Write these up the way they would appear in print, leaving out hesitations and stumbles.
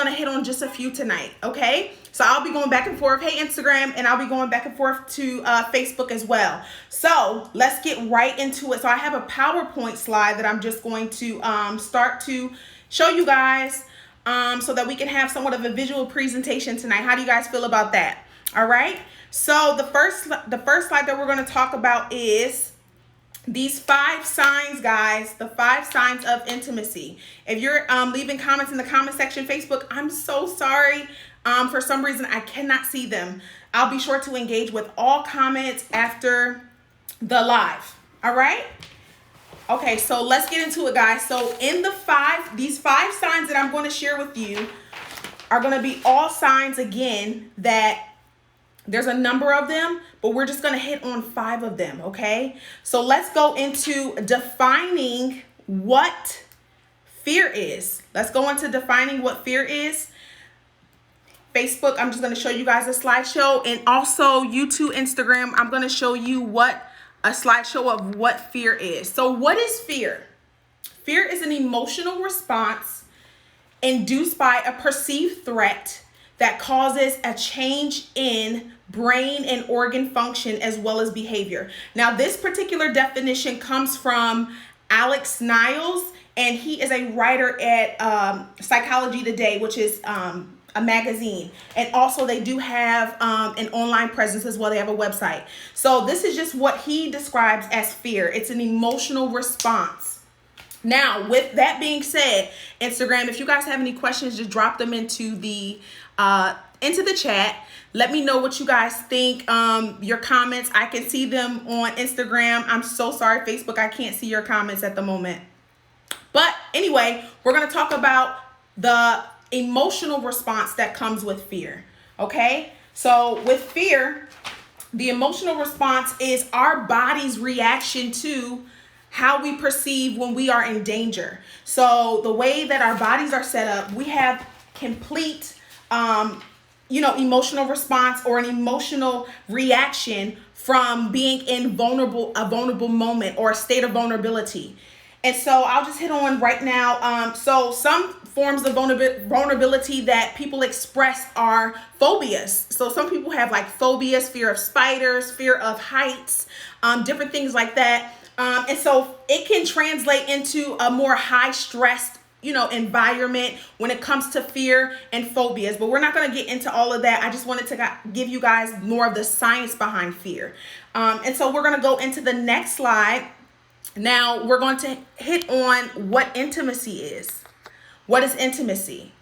gonna hit on just a few tonight, okay? So I'll be going back and forth, hey Instagram, and I'll be going back and forth to Facebook as well. So let's get right into it. So I have a PowerPoint slide that I'm just going to start to show you guys so that we can have somewhat of a visual presentation tonight. How do you guys feel about that? All right. So the first slide that we're going to talk about is these 5 signs, guys, the 5 signs of intimacy. If you're leaving comments in the comment section, Facebook, I'm so sorry. For some reason, I cannot see them. I'll be sure to engage with all comments after the live. All right. Okay, so let's get into it, guys. So in these 5 signs that I'm going to share with you are going to be all signs, again, that there's a number of them, but we're just going to hit on 5 of them, okay? So let's go into defining what fear is. Let's go into defining what fear is. Facebook, I'm just going to show you guys a slideshow, and also YouTube, Instagram, I'm going to show you a slideshow of what fear is. So what is fear? Fear is an emotional response induced by a perceived threat that causes a change in brain and organ function as well as behavior. Now, this particular definition comes from Alex Niles, and he is a writer at Psychology Today, which is a magazine. And also they do have an online presence as well. They have a website. So this is just what he describes as fear. It's an emotional response. Now, with that being said, Instagram, if you guys have any questions, just drop them into the chat. Let me know what you guys think. Your comments, I can see them on Instagram. I'm so sorry, Facebook, I can't see your comments at the moment. But anyway, we're going to talk about the emotional response that comes with fear. Okay? So with fear, the emotional response is our body's reaction to how we perceive when we are in danger. So the way that our bodies are set up, we have complete emotional response or an emotional reaction from being in a vulnerable moment or a state of vulnerability. And so I'll just hit on right now. So some forms of vulnerability that people express are phobias. So some people have like phobias, fear of spiders, fear of heights, different things like that. And so it can translate into a more high stressed environment when it comes to fear and phobias, but we're not going to get into all of that. I just wanted to give you guys more of the science behind fear. And so we're going to go into the next slide. Now we're going to hit on what intimacy is. What is intimacy?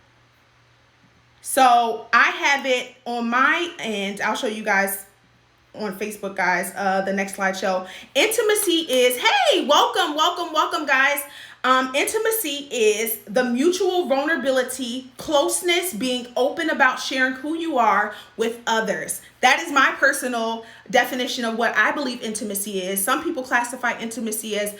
So I have it on my end. I'll show you guys on Facebook, guys, the next slideshow. Intimacy is, hey, welcome, guys. Intimacy is the mutual vulnerability, closeness, being open about sharing who you are with others. That is my personal definition of what I believe intimacy is. Some people classify intimacy as,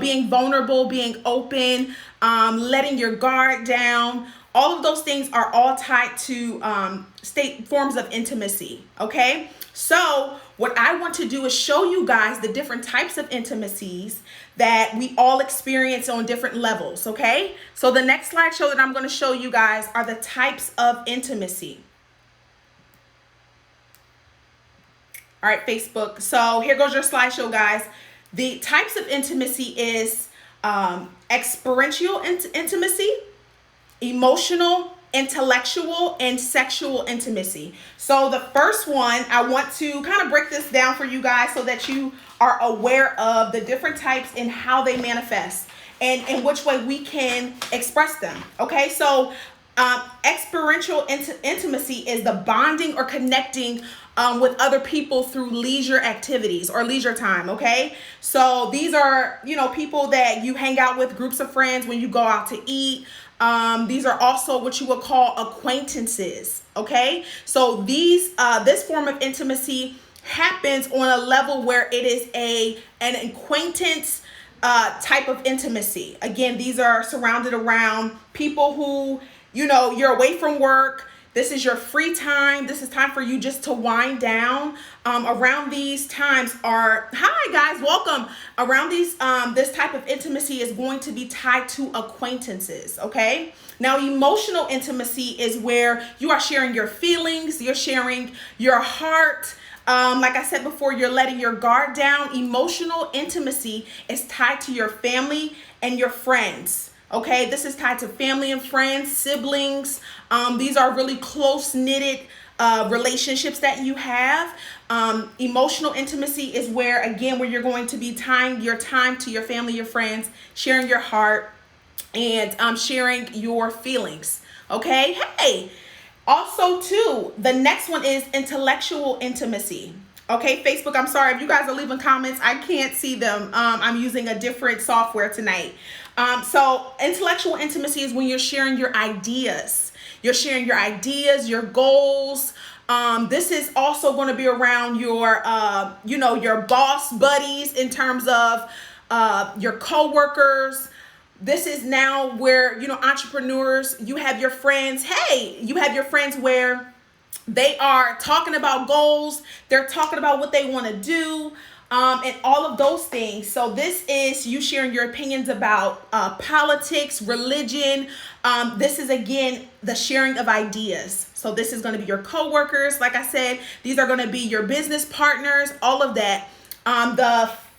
being vulnerable, being open, letting your guard down. All of those things are all tied to state forms of intimacy. Okay. So what I want to do is show you guys the different types of intimacies that we all experience on different levels, okay? So the next slideshow that I'm going to show you guys are the types of intimacy. All right, Facebook. So here goes your slideshow, guys. The types of intimacy is experiential intimacy, emotional, intellectual, and sexual intimacy. So the first one, I want to kind of break this down for you guys so that you are aware of the different types and how they manifest and in which way we can express them. Okay, so experiential intimacy is the bonding or connecting with other people through leisure activities or leisure time. Okay, so these are people that you hang out with, groups of friends when you go out to eat. These are also what you would call acquaintances. Okay, so this form of intimacy happens on a level where it is an acquaintance type of intimacy. Again, these are surrounded around people who you're away from work. This is your free time. This is time for you just to wind down. Around these times are, hi guys, welcome. Around these, this type of intimacy is going to be tied to acquaintances, okay? Now, emotional intimacy is where you are sharing your feelings, you're sharing your heart. Like I said before, you're letting your guard down. Emotional intimacy is tied to your family and your friends. Okay, this is tied to family and friends, siblings. These are really close-knitted relationships that you have. Emotional intimacy is where you're going to be tying your time to your family, your friends, sharing your heart, and sharing your feelings. Okay, hey. Also, too, the next one is intellectual intimacy. Okay, Facebook, I'm sorry if you guys are leaving comments. I can't see them. I'm using a different software tonight. So intellectual intimacy is when you're sharing your ideas. You're sharing your ideas, your goals. This is also going to be around your, your boss buddies in terms of your coworkers. This is now where, entrepreneurs, you have your friends. Hey, you have your friends where they are talking about goals. They're talking about what they want to do, and all of those things. So this is you sharing your opinions about politics, religion. This is, again, the sharing of ideas. So this is going to be your coworkers. Like I said, these are going to be your business partners, all of that.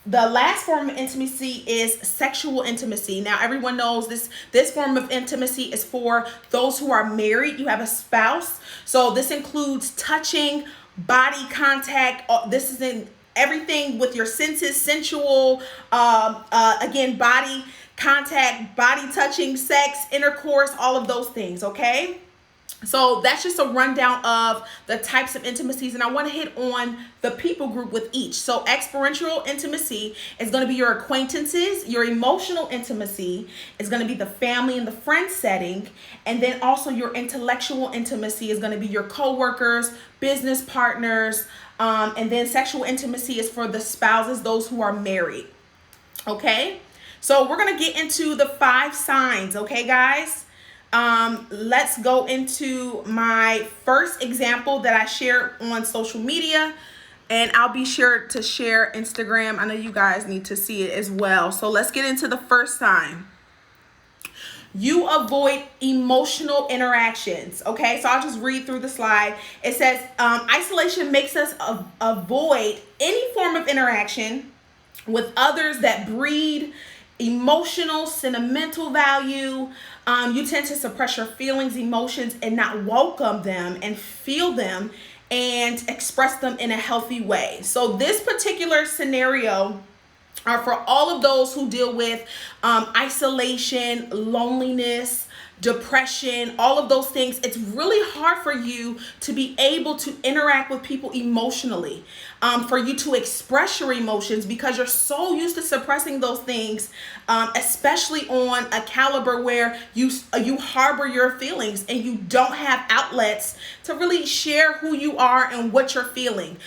The last form of intimacy is sexual intimacy. Now, everyone knows this form of intimacy is for those who are married. You have a spouse. So this includes touching, body contact. This is in everything with your senses, sensual, again, body contact, body touching, sex, intercourse, all of those things, okay? So that's just a rundown of the types of intimacies, and I want to hit on the people group with each. So experiential intimacy is going to be your acquaintances. Your emotional intimacy is going to be the family and the friend setting, and then also your intellectual intimacy is going to be your coworkers, business partners, and then sexual intimacy is for the spouses, those who are married. Okay, so we're going to get into the 5 signs. Okay, guys. Let's go into my first example that I shared on social media, and I'll be sure to share Instagram. I know you guys need to see it as well. So let's get into the first sign. You avoid emotional interactions. Okay, so I'll just read through the slide. It says, isolation makes us avoid any form of interaction with others that breed emotional, sentimental value. You tend to suppress your feelings, emotions, and not welcome them and feel them and express them in a healthy way. So this particular scenario are for all of those who deal with isolation, loneliness, depression, all of those things. It's really hard for you to be able to interact with people emotionally, for you to express your emotions because you're so used to suppressing those things, especially on a caliber where you harbor your feelings and you don't have outlets to really share who you are and what you're feeling.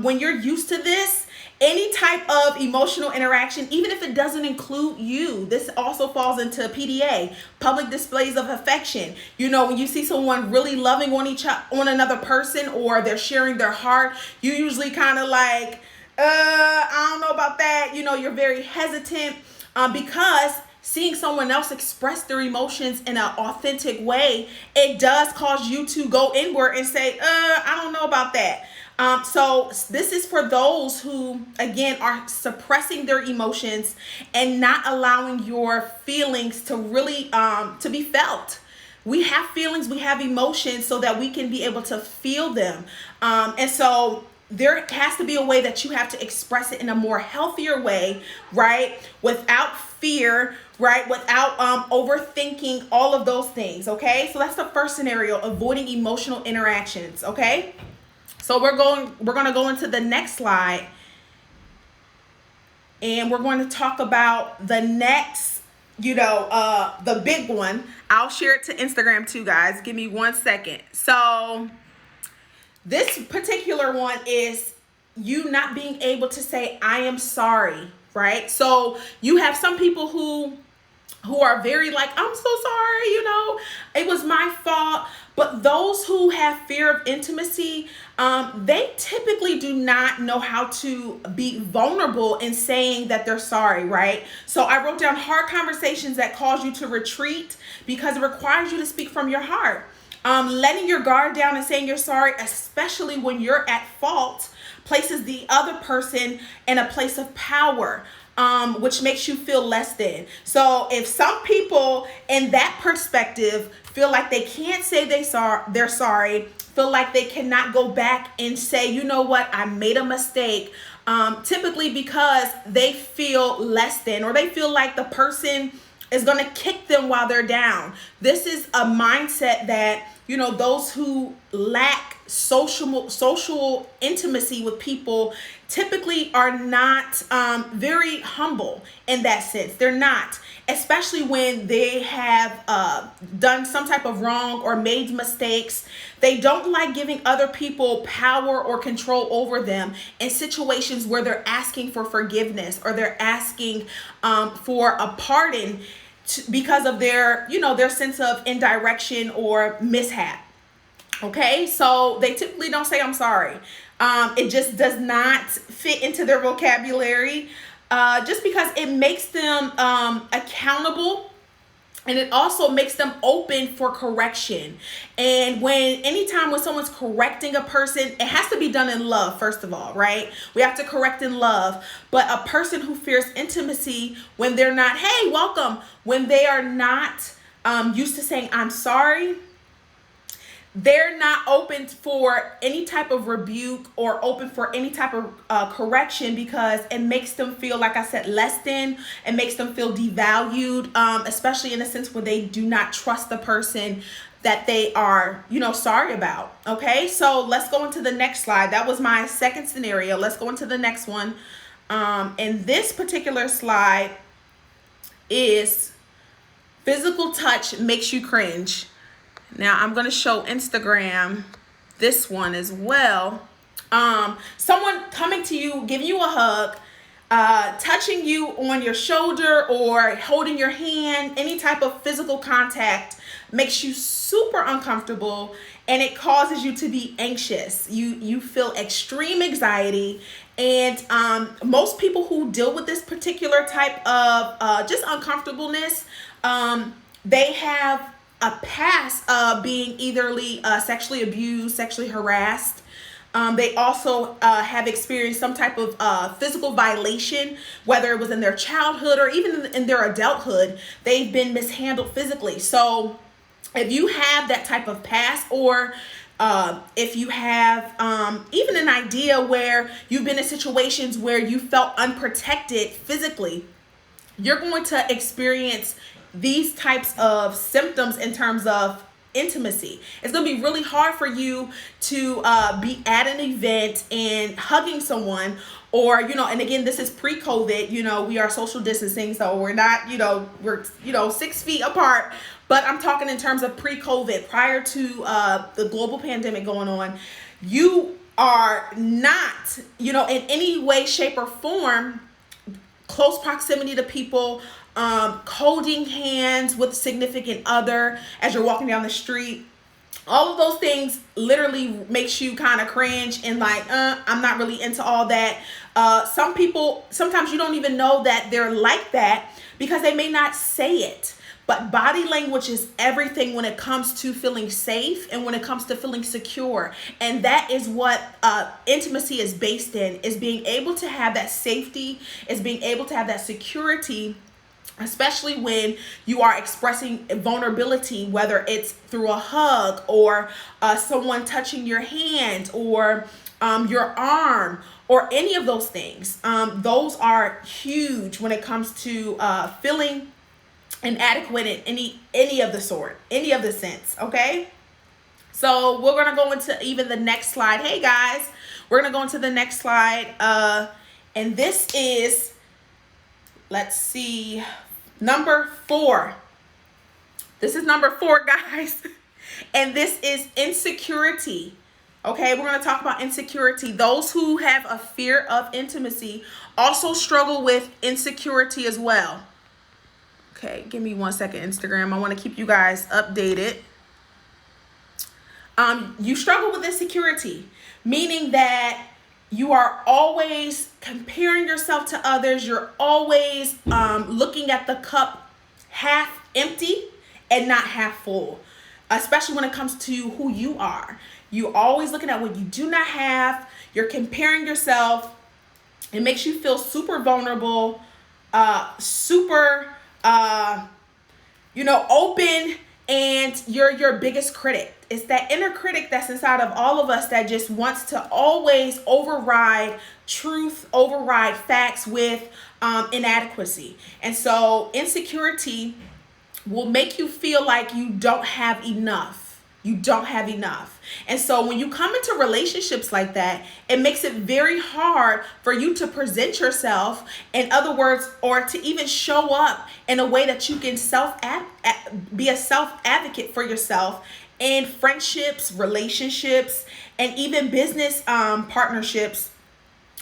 When you're used to this, any type of emotional interaction, even if it doesn't include you, this also falls into PDA, public displays of affection. When you see someone really loving on another person, or they're sharing their heart, you usually kind of like, I don't know about that. You're very hesitant because seeing someone else express their emotions in an authentic way, it does cause you to go inward and say, I don't know about that. So this is for those who, again, are suppressing their emotions and not allowing your feelings to really to be felt. We have feelings, we have emotions so that we can be able to feel them. And so there has to be a way that you have to express it in a more healthier way, right? Without fear, right? Without overthinking all of those things, okay? So that's the first scenario, avoiding emotional interactions, okay? So we're going to go into the next slide, and we're going to talk about the next, the big one. I'll share it to Instagram too, guys. Give me 1 second. So this particular one is you not being able to say, I am sorry, right? So you have some people who who are very like, I'm so sorry, it was my fault. But those who have fear of intimacy, they typically do not know how to be vulnerable in saying that they're sorry, right? So I wrote down hard conversations that cause you to retreat because it requires you to speak from your heart. Letting your guard down and saying you're sorry, especially when you're at fault, places the other person in a place of power, which makes you feel less than. So if some people in that perspective feel like they can't say they're sorry, feel like they cannot go back and say, you know what, I made a mistake, typically because they feel less than, or they feel like the person is going to kick them while they're down. This is a mindset that, those who lack social intimacy with people typically are not very humble in that sense. They're not, especially when they have done some type of wrong or made mistakes. They don't like giving other people power or control over them in situations where they're asking for forgiveness or they're asking for a pardon because of their sense of indirection or mishap. Okay, so they typically don't say I'm sorry. It just does not fit into their vocabulary, just because it makes them accountable. And it also makes them open for correction. And anytime when someone's correcting a person, it has to be done in love, first of all, right? We have to correct in love. But a person who fears intimacy, when they're not, hey, welcome, when they are not used to saying, I'm sorry, they're not open for any type of rebuke or open for any type of correction, because it makes them feel, like I said, less than. It makes them feel devalued, especially in a sense where they do not trust the person that they are, sorry about. Okay, so let's go into the next slide. That was my second scenario. Let's go into the next one. And this particular slide is physical touch makes you cringe. Now I'm going to show Instagram this one as well. Someone coming to you, giving you a hug, touching you on your shoulder or holding your hand, any type of physical contact makes you super uncomfortable, and it causes you to be anxious. You feel extreme anxiety. And most people who deal with this particular type of just uncomfortableness, they have a past of being either sexually abused, sexually harassed. They also have experienced some type of physical violation, whether it was in their childhood or even in their adulthood. They've been mishandled physically. So if you have that type of past, or if you have even an idea where you've been in situations where you felt unprotected physically, you're going to experience these types of symptoms in terms of intimacy. It's going to be really hard for you to be at an event and hugging someone, or and again, this is pre-COVID. We are social distancing, so we're not we're 6 feet apart. But I'm talking in terms of pre-COVID, prior to the global pandemic going on. You are not in any way, shape, or form close proximity to people, holding hands with a significant other as you're walking down the street. All of those things literally makes you kind of cringe and like, I'm not really into all that. Some people, sometimes you don't even know that they're like that because they may not say it. But body language is everything when it comes to feeling safe and when it comes to feeling secure. And that is what intimacy is based in, is being able to have that safety, is being able to have that security, especially when you are expressing vulnerability, whether it's through a hug or someone touching your hand or your arm or any of those things. Those are huge when it comes to feeling inadequate in any of the sort, any of the sense. Okay, so we're gonna go into even the next slide. Hey guys, we're gonna go into the next slide, and this is, let's see, number 4. This is number 4, guys. And this is insecurity. Okay, we're going to talk about insecurity. Those who have a fear of intimacy also struggle with insecurity as well. Okay, give me 1 second, Instagram. I want to keep you guys updated. You struggle with insecurity, meaning that you are always comparing yourself to others. You're always looking at the cup half empty and not half full, especially when it comes to who you are. You're always looking at what you do not have. You're comparing yourself. It makes you feel super vulnerable, super, open, and you're your biggest critic. It's that inner critic that's inside of all of us that just wants to always override truth, override facts with inadequacy. And so insecurity will make you feel like you don't have enough. You don't have enough. And so when you come into relationships like that, it makes it very hard for you to present yourself, in other words, or to even show up in a way that you can be a self advocate for yourself in friendships, relationships, and even business partnerships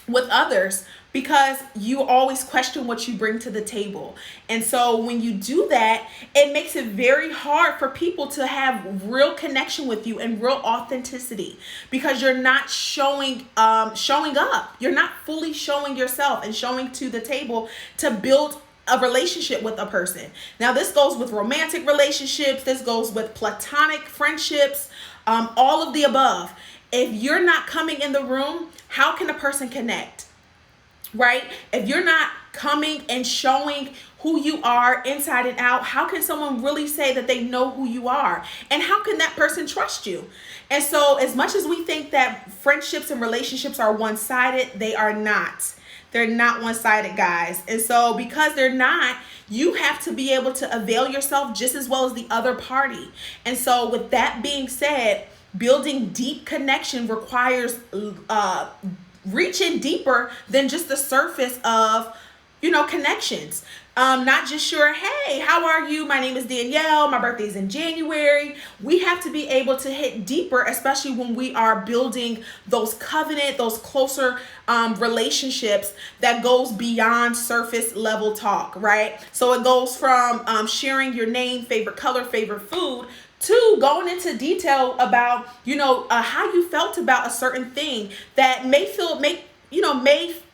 with others, because you always question what you bring to the table. And so when you do that, it makes it very hard for people to have real connection with you and real authenticity, because you're not showing up. You're not fully showing yourself and showing to the table to build a relationship with a person. Now, this goes with romantic relationships. This goes with platonic friendships, all of the above. If you're not coming in the room, how can a person connect? Right? If you're not coming and showing who you are inside and out, how can someone really say that they know who you are? And how can that person trust you? And so as much as we think that friendships and relationships are one-sided, they are not. They're not one-sided, guys. And so because they're not, you have to be able to avail yourself just as well as the other party. And so with that being said, building deep connection requires reaching deeper than just the surface of, connections. Not just sure, hey, how are you? My name is Danielle. My birthday's in January. We have to be able to hit deeper, especially when we are building those those closer relationships that goes beyond surface level talk, right? So it goes from sharing your name, favorite color, favorite food, to going into detail about, how you felt about a certain thing that may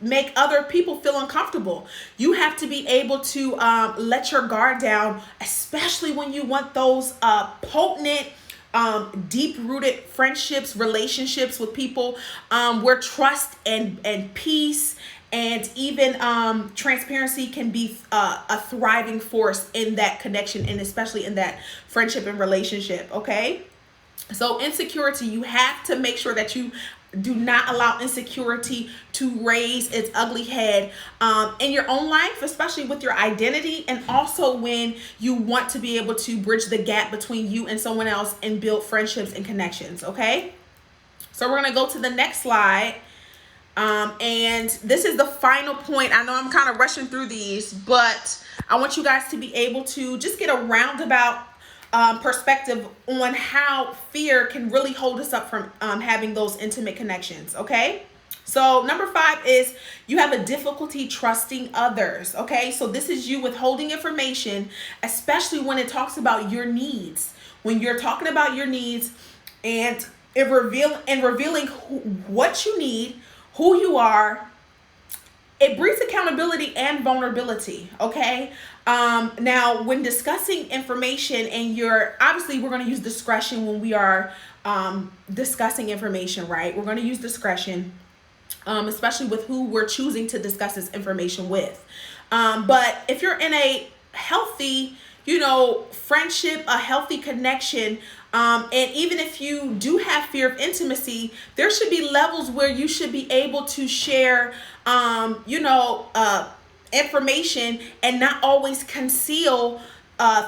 make other people feel uncomfortable. You have to be able to let your guard down, especially when you want those potent, deep-rooted friendships, relationships with people where trust and peace and even transparency can be a thriving force in that connection, and especially in that friendship and relationship, okay? So insecurity, you have to make sure that you do not allow insecurity to raise its ugly head in your own life, especially with your identity, and also when you want to be able to bridge the gap between you and someone else and build friendships and connections, okay? So we're going to go to the next slide. And this is the final point. I know I'm kind of rushing through these, but I want you guys to be able to just get a roundabout perspective on how fear can really hold us up from having those intimate connections, okay? So number 5 is you have a difficulty trusting others, okay? So this is you withholding information, especially when it talks about your needs. When you're talking about your needs and revealing what you need, who you are, it breeds accountability and vulnerability, okay? Now, when discussing information, and obviously we're going to use discretion when we are discussing information, right? We're going to use discretion, especially with who we're choosing to discuss this information with. But if you're in a healthy, friendship, a healthy connection, and even if you do have fear of intimacy, there should be levels where you should be able to share, information and not always conceal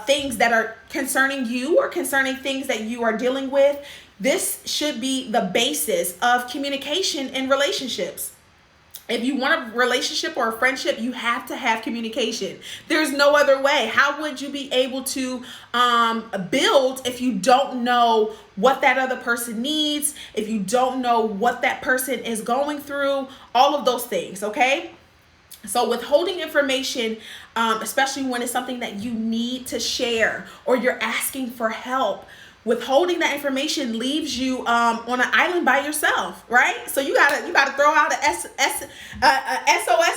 things that are concerning you or concerning things that you are dealing with. This should be the basis of communication in relationships. If you want a relationship or a friendship, you have to have communication. There's no other way. How would you be able to build if you don't know what that other person needs, if you don't know what that person is going through, all of those things, okay? So withholding information, especially when it's something that you need to share or you're asking for help, withholding that information leaves you on an island by yourself, right? So you gotta throw out a SOS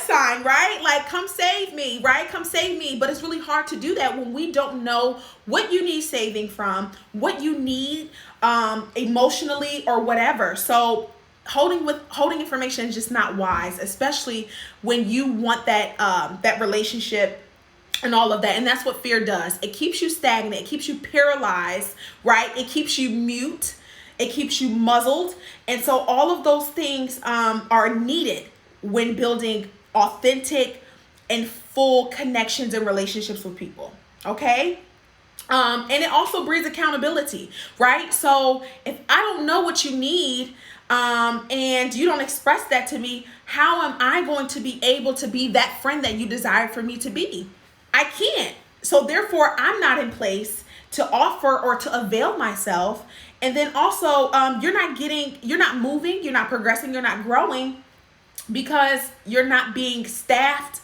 sign, right? Like, come save me, right? Come save me. But it's really hard to do that when we don't know what you need saving from, what you need emotionally or whatever. So holding information is just not wise, especially when you want that relationship and all of that. And that's what fear does. It keeps you stagnant. It keeps you paralyzed, right? It keeps you mute. It keeps you muzzled. And so all of those things are needed when building authentic and full connections and relationships with people. Okay? And it also breeds accountability, right? So if I don't know what you need, and you don't express that to me, how am I going to be able to be that friend that you desire for me to be? I can't. So therefore, I'm not in place to offer or to avail myself. And then also, you're not moving, you're not progressing, you're not growing because you're not being staffed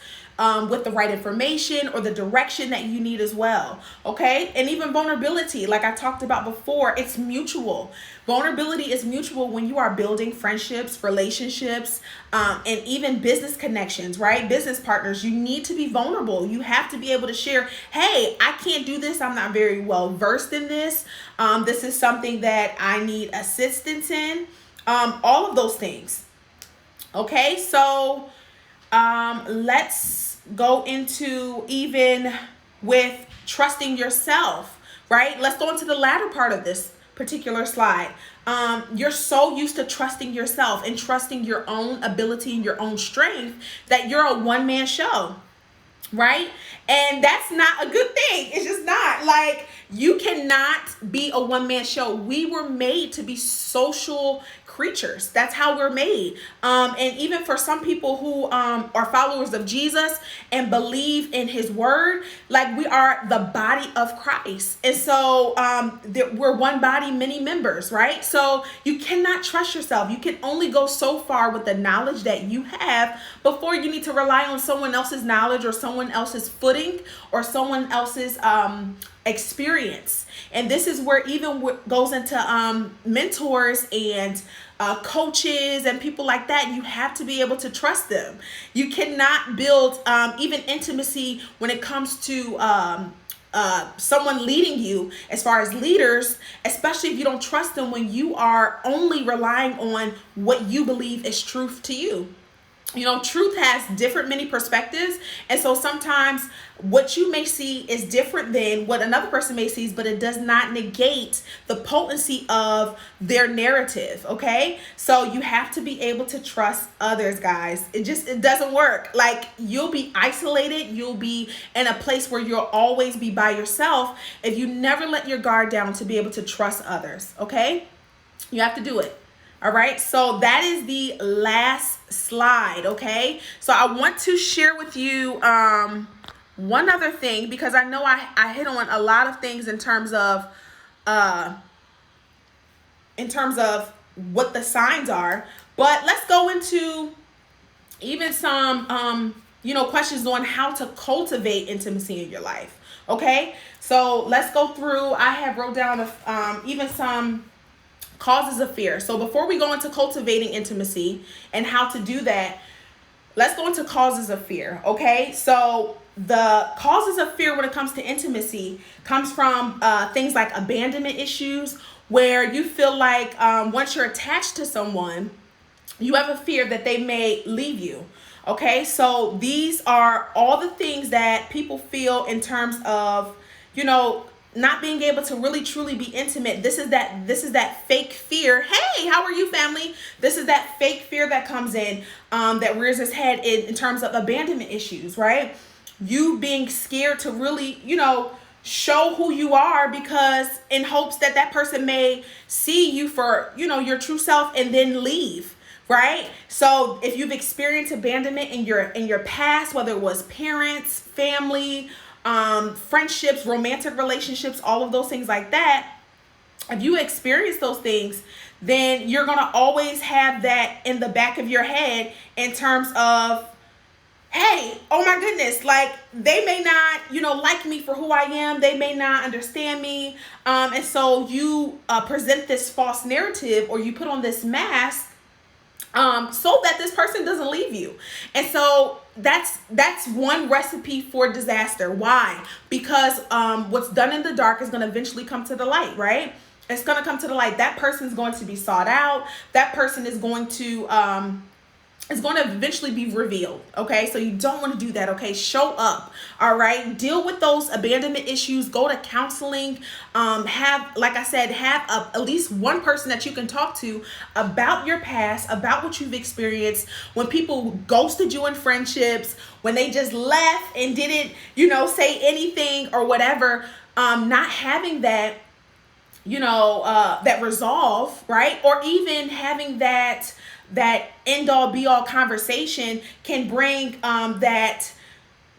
with the right information or the direction that you need as well. Okay. And even vulnerability, like I talked about before, it's mutual. Vulnerability is mutual when you are building friendships, relationships, and even business connections, right? Business partners, you need to be vulnerable. You have to be able to share, hey, I can't do this. I'm not very well versed in this. This is something that I need assistance in. All of those things. Okay. So let's go into even with trusting yourself, right? Let's go into the latter part of this particular slide. You're so used to trusting yourself and trusting your own ability and your own strength that you're a one-man show, right? And that's not a good thing. It's just not. Like, you cannot be a one-man show. We were made to be social creatures. That's how we're made. And even for some people who are followers of Jesus and believe in his word, like, we are the body of Christ. And so we're one body, many members, right? So you cannot trust yourself. You can only go so far with the knowledge that you have before you need to rely on someone else's knowledge or someone else's footing or someone else's experience. And this is where even goes into mentors and coaches and people like that. You have to be able to trust them. You cannot build even intimacy when it comes to someone leading you, as far as leaders, especially if you don't trust them when you are only relying on what you believe is truth to you. You know, truth has different many perspectives. And so sometimes what you may see is different than what another person may see, but it does not negate the potency of their narrative. Okay. So you have to be able to trust others, guys. It doesn't work. Like, you'll be isolated. You'll be in a place where you'll always be by yourself if you never let your guard down to be able to trust others. Okay. You have to do it. All right, so that is the last slide, okay? So I want to share with you one other thing, because I know I hit on a lot of things in terms of what the signs are, but let's go into even some questions on how to cultivate intimacy in your life, okay? So let's go through. I have wrote down even some causes of fear. So before we go into cultivating intimacy and how to do that, let's go into causes of fear. Okay. So the causes of fear when it comes to intimacy comes from things like abandonment issues, where you feel like once you're attached to someone, you have a fear that they may leave you. Okay. So these are all the things that people feel in terms of, not being able to really truly be intimate. This is that fake fear. Hey, how are you, family? This is that fake fear that comes in, that rears its head in terms of abandonment issues, right? You being scared to really, show who you are, because in hopes that that person may see you for, your true self and then leave. Right? So if you've experienced abandonment in your past, whether it was parents, family, friendships, romantic relationships, all of those things like that, if you experience those things, then you're going to always have that in the back of your head in terms of, hey, oh my goodness, like they may not, like me for who I am. They may not understand me. And so you present this false narrative, or you put on this mask, so that this person doesn't leave you. And so that's one recipe for disaster. Why? Because what's done in the dark is going to eventually come to the light, right? It's going to come to the light. That person's going to be sought out. That person is going to eventually be revealed. Okay, so you don't want to do that. Okay, show up. All right, deal with those abandonment issues. Go to counseling. Like I said, have at least one person that you can talk to about your past, about what you've experienced, when people ghosted you in friendships, when they just left and didn't say anything or whatever. Not having that that resolve, right? Or even having that end all be all conversation can bring that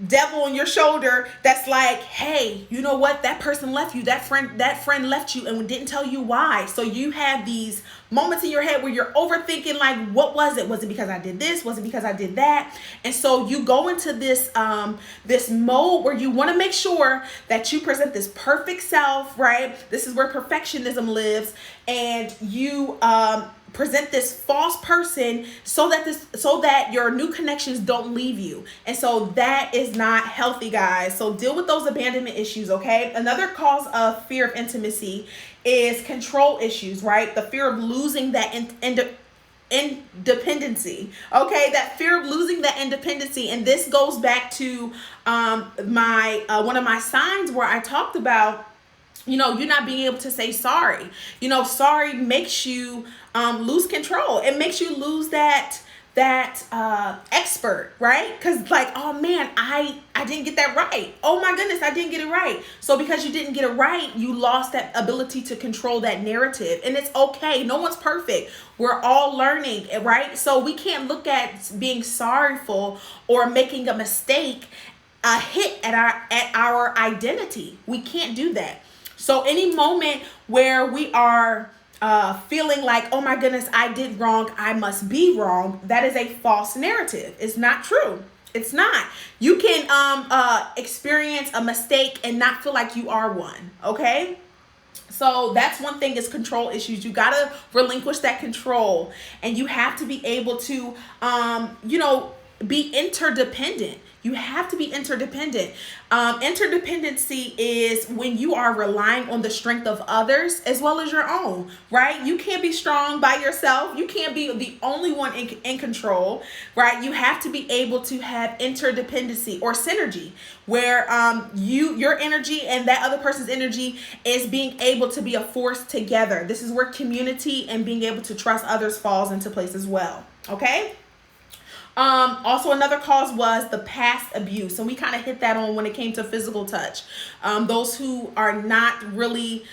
devil on your shoulder that's like, hey, you know what? That person left you. That friend left you and didn't tell you why. So you have these moments in your head where you're overthinking, like, what was it? Was it because I did this? Was it because I did that? And so you go into this this mode where you want to make sure that you present this perfect self, right? This is where perfectionism lives, and you present this false person so that your new connections don't leave you. And so that is not healthy, guys. So deal with those abandonment issues. Okay, another cause of fear of intimacy is control issues, right? The fear of losing that independency. Okay, that fear of losing that independency. And this goes back to my one of my signs where I talked about you're not being able to say sorry. Sorry makes you lose control. It makes you lose that expert, right? Because like, oh man, I didn't get that right. Oh my goodness, I didn't get it right. So because you didn't get it right, you lost that ability to control that narrative. And it's okay. No one's perfect. We're all learning, right? So we can't look at being sorrowful or making a mistake a hit at our identity. We can't do that. So any moment where we are feeling like, oh my goodness, I did wrong, I must be wrong, that is a false narrative. It's not true. It's not. You can experience a mistake and not feel like you are one. Okay? So that's one thing, is control issues. You got to relinquish that control, and you have to be able to, be interdependent. You have to be interdependent. Interdependency is when you are relying on the strength of others as well as your own, right? You can't be strong by yourself. You can't be the only one in control, right? You have to be able to have interdependency or synergy, where your energy and that other person's energy is being able to be a force together. This is where community and being able to trust others falls into place as well. Okay? Also, another cause was the past abuse. And we kind of hit that on when it came to physical touch. Those who are not really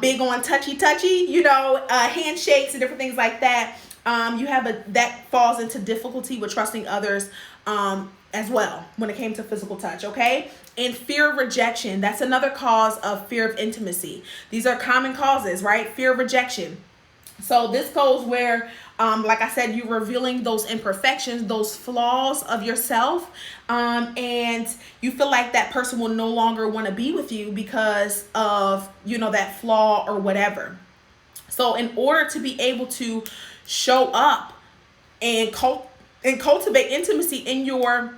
big on touchy, handshakes and different things like that. That falls into difficulty with trusting others as well when it came to physical touch. Okay. And fear of rejection. That's another cause of fear of intimacy. These are common causes, right? Fear of rejection. So this goes where, like I said, you're revealing those imperfections, those flaws of yourself, and you feel like that person will no longer want to be with you because of, that flaw or whatever. So in order to be able to show up and cultivate intimacy in your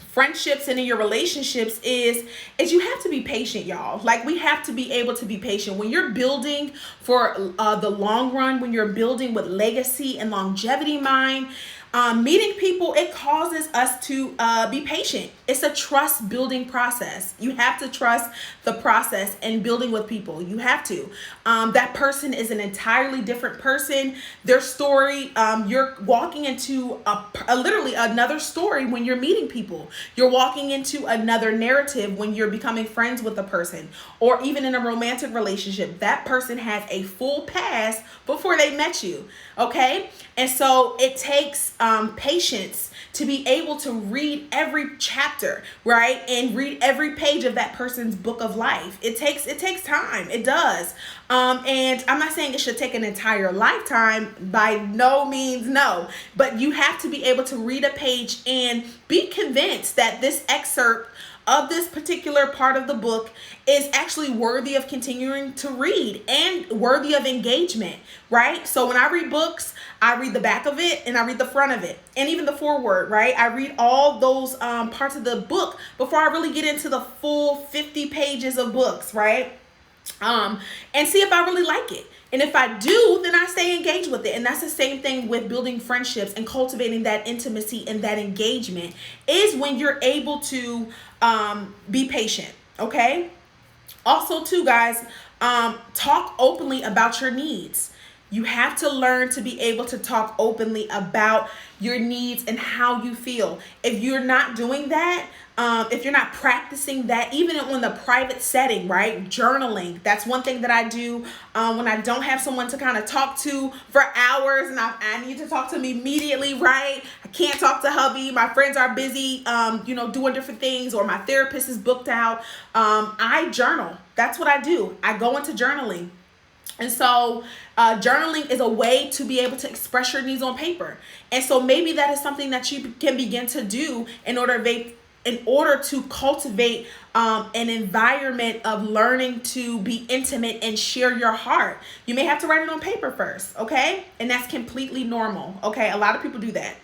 friendships and in your relationships is you have to be patient, y'all. Like, we have to be able to be patient when you're building for the long run, when you're building with legacy and longevity in mind. Meeting people, it causes us to be patient. It's a trust building process. You have to trust the process and building with people. You have to. That person is an entirely different person. Their story, you're walking into a literally another story when you're meeting people. You're walking into another narrative when you're becoming friends with a person, or even in a romantic relationship. That person has a full past before they met you. Okay? And so it takes patience to be able to read every chapter, right? And read every page of that person's book of life. It takes time. It does. And I'm not saying it should take an entire lifetime, by no means, no. But you have to be able to read a page and be convinced that this excerpt of this particular part of the book is actually worthy of continuing to read and worthy of engagement, right? So when I read books, I read the back of it and I read the front of it and even the foreword, right? I read all those parts of the book before I really get into the full 50 pages of books, right? And see if I really like it. And if I do, then I stay engaged with it. And that's the same thing with building friendships and cultivating that intimacy and that engagement, is when you're able to be patient, okay? Also, too, guys, talk openly about your needs. You have to learn to be able to talk openly about your needs and how you feel. If you're not doing that, if you're not practicing that, even in the private setting, right? Journaling. That's one thing that I do when I don't have someone to kind of talk to for hours and I need to talk to them immediately, right? I can't talk to hubby. My friends are busy, doing different things, or my therapist is booked out. I journal. That's what I do. I go into journaling. And so journaling is a way to be able to express your needs on paper. And so maybe that is something that you can begin to do in order to cultivate an environment of learning to be intimate and share your heart. You may have to write it on paper first, okay? And that's completely normal, okay? A lot of people do that.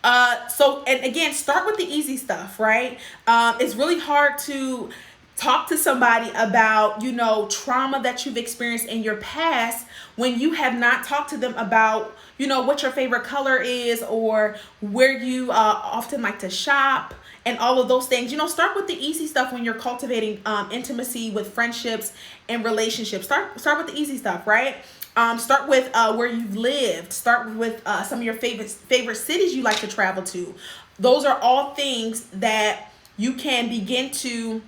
And again, start with the easy stuff, right? It's really hard to talk to somebody about, trauma that you've experienced in your past when you have not talked to them about, what your favorite color is, or where you often like to shop, and all of those things. Start with the easy stuff when you're cultivating intimacy with friendships and relationships. Start with the easy stuff, right? Start with where you've lived. Start with some of your favorite cities you like to travel to. Those are all things that you can begin to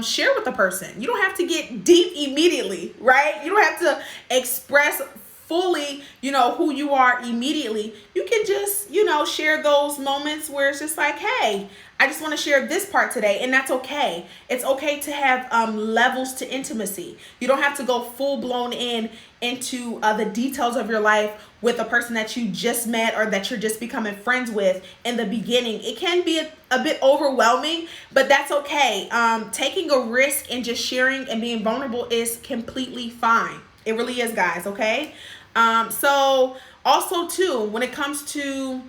share with the person. You don't have to get deep immediately, right? You don't have to express fully, who you are immediately. You can just, share those moments where it's just like, hey, I just want to share this part today. And that's okay. It's okay to have levels to intimacy. You don't have to go full blown into the details of your life with a person that you just met or that you're just becoming friends with in the beginning. It can be a bit overwhelming, but that's okay. Taking a risk and just sharing and being vulnerable is completely fine. It really is, guys, okay? So also, too, when it comes to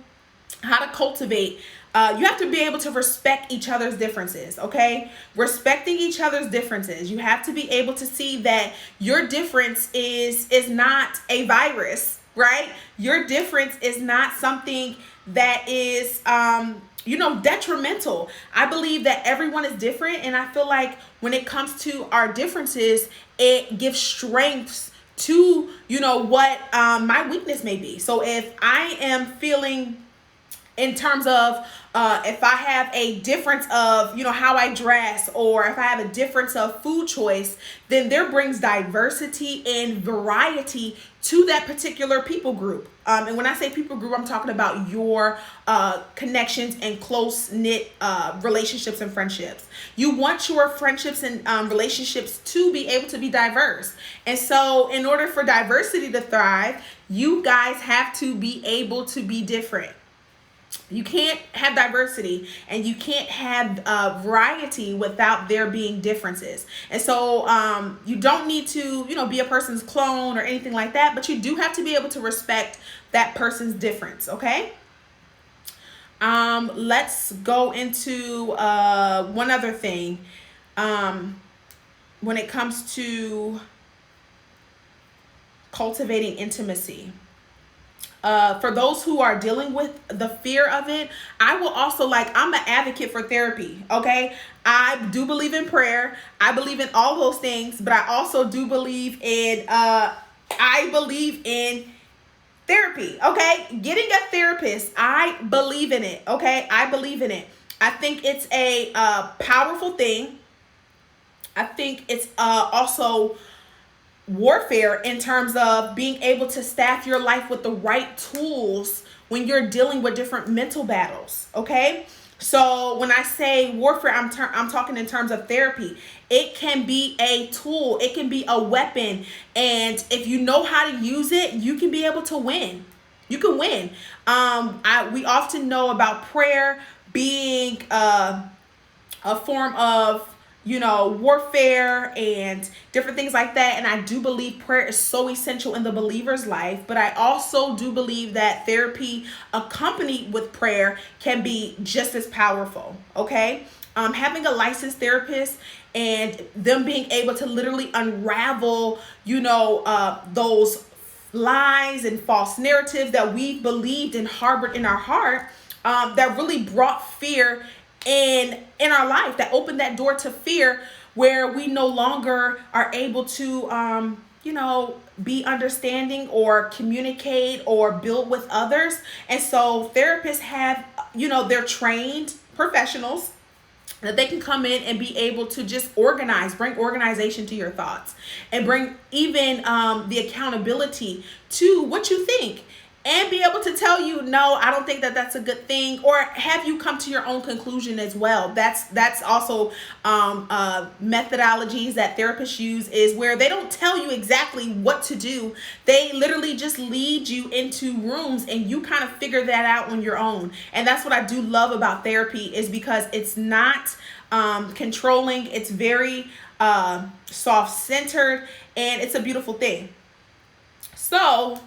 how to cultivate, you have to be able to respect each other's differences, okay? Respecting each other's differences. You have to be able to see that your difference is not a virus, right? Your difference is not something that is, detrimental. I believe that everyone is different, and I feel like when it comes to our differences, it gives strengths to, what my weakness may be. So if I am feeling in terms of if I have a difference of, how I dress, or if I have a difference of food choice, then there brings diversity and variety to that particular people group. And when I say people group, I'm talking about your connections and close-knit relationships and friendships. You want your friendships and relationships to be able to be diverse. And so in order for diversity to thrive, you guys have to be able to be different. You can't have diversity and you can't have variety without there being differences. And so you don't need to, be a person's clone or anything like that, but you do have to be able to respect that person's difference, okay? Let's go into one other thing when it comes to cultivating intimacy. For those who are dealing with the fear of it, I will also I'm an advocate for therapy, okay? I do believe in prayer. I believe in all those things, but I also do believe in, therapy, okay? Getting a therapist, I believe in it, okay? I believe in it. I think it's a powerful thing. I think it's also warfare in terms of being able to staff your life with the right tools when you're dealing with different mental battles, okay? So when I say warfare, I'm talking in terms of therapy. It can be a tool, it can be a weapon, and if you know how to use it, you can be able to win. You can win. We often know about prayer being a form of, warfare and different things like that. And I do believe prayer is so essential in the believer's life, but I also do believe that therapy accompanied with prayer can be just as powerful. Okay. Having a licensed therapist and them being able to literally unravel, those lies and false narratives that we believed and harbored in our heart, that really brought fear in our life, that opened that door to fear, where we no longer are able to be understanding or communicate or build with others. And so therapists have, they're trained professionals that they can come in and be able to just bring organization to your thoughts, and bring even the accountability to what you think, and be able to tell you, no, I don't think that that's a good thing, or have you come to your own conclusion as well. That's also methodologies that therapists use, is where they don't tell you exactly what to do. They literally just lead you into rooms and you kind of figure that out on your own. And that's what I do love about therapy, is because it's not controlling. It's very soft-centered, and it's a beautiful thing. So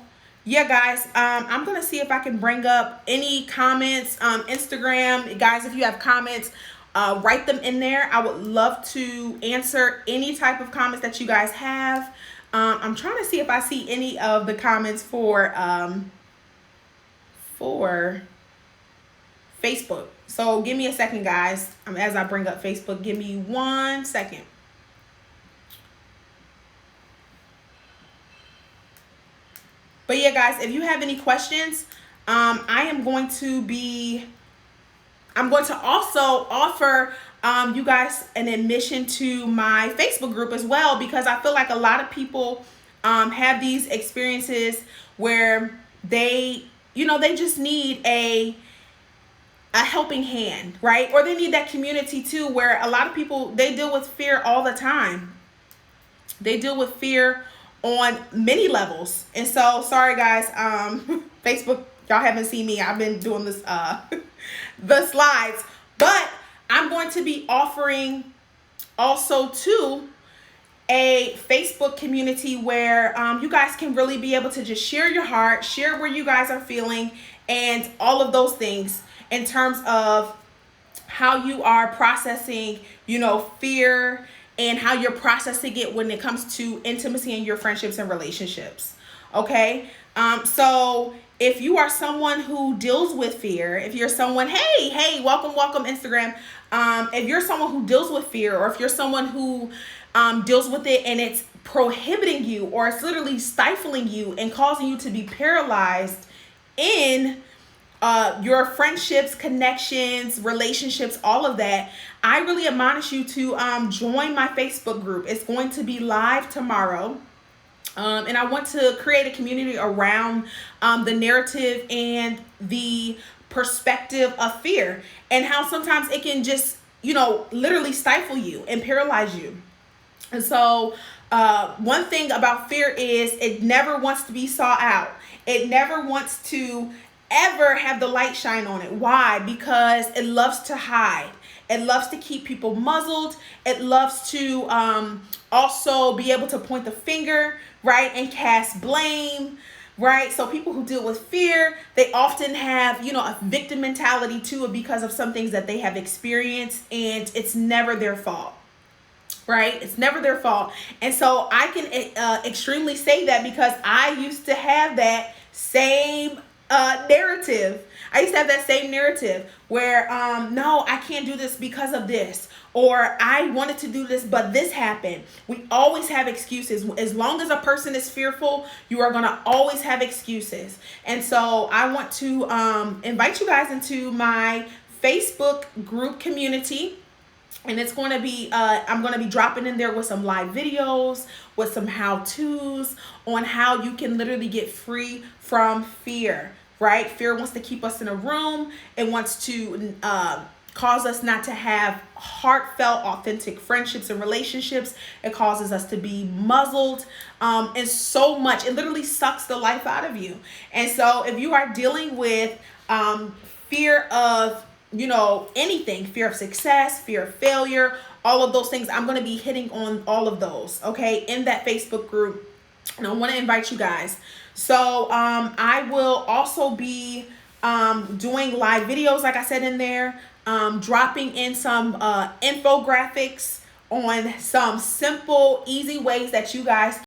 yeah, guys, I'm going to see if I can bring up any comments. Instagram, guys, if you have comments, write them in there. I would love to answer any type of comments that you guys have. I'm trying to see if I see any of the comments for Facebook. So give me a second, guys. As I bring up Facebook, give me 1 second. But yeah, guys, if you have any questions, I'm going to also offer you guys an admission to my Facebook group as well, because I feel like a lot of people have these experiences where they just need a helping hand, right? Or they need that community too, where a lot of people, they deal with fear all the time. They deal with fear on many levels. And so, sorry guys, Facebook, y'all haven't seen me. I've been doing this, the slides, but I'm going to be offering also too a Facebook community where you guys can really be able to just share your heart, share where you guys are feeling, and all of those things in terms of how you are processing, fear, and how you're processing it when it comes to intimacy in your friendships and relationships. Okay. So if you are someone who deals with fear, if you're someone, hey, welcome Instagram. If you're someone who deals with fear, or if you're someone who deals with it and it's prohibiting you, or it's literally stifling you and causing you to be paralyzed in your friendships, connections, relationships, all of that, I really admonish you to join my Facebook group. It's going to be live tomorrow. And I want to create a community around the narrative and the perspective of fear, and how sometimes it can just, literally stifle you and paralyze you. And so one thing about fear is it never wants to be sought out. It never wants to ever have the light shine on it. Why? Because it loves to hide. It loves to keep people muzzled. It loves to also be able to point the finger, right, and cast blame, right? So people who deal with fear, they often have, a victim mentality to it because of some things that they have experienced, and it's never their fault. Right? It's never their fault. And so I can extremely say that, because I used to have that same narrative. I used to have that same narrative where, no, I can't do this because of this, or I wanted to do this, but this happened. We always have excuses. As long as a person is fearful, you are going to always have excuses. And so I want to invite you guys into my Facebook group community. And it's going to be, I'm going to be dropping in there with some live videos, with some how-tos on how you can literally get free from fear. right? Fear wants to keep us in a room. It wants to cause us not to have heartfelt, authentic friendships and relationships. It causes us to be muzzled, and so much. It literally sucks the life out of you. And so if you are dealing with fear of, anything, fear of success, fear of failure, all of those things, I'm going to be hitting on all of those, okay, in that Facebook group. And I want to invite you guys. So I will also be doing live videos, like I said, in there, dropping in some infographics on some simple, easy ways that you guys